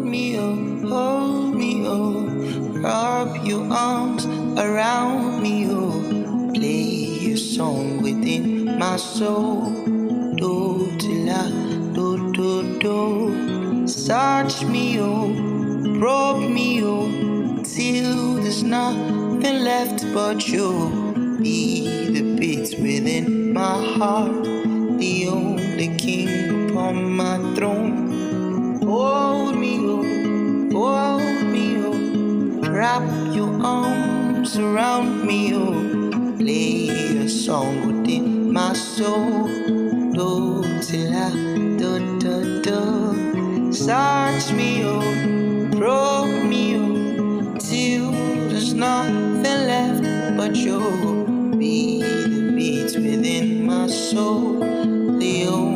hold me, oh, wrap your arms around me, oh, play your song within my soul, do till I do, search me, oh, probe me, oh, till there's nothing left but you. Be the beats within my heart, the only king upon my throne. Hold me, oh, wrap your arms around me, oh, play a song within my soul, do till I do, search me, oh, probe me, oh, till there's nothing left but you. Be the beats within my soul, the only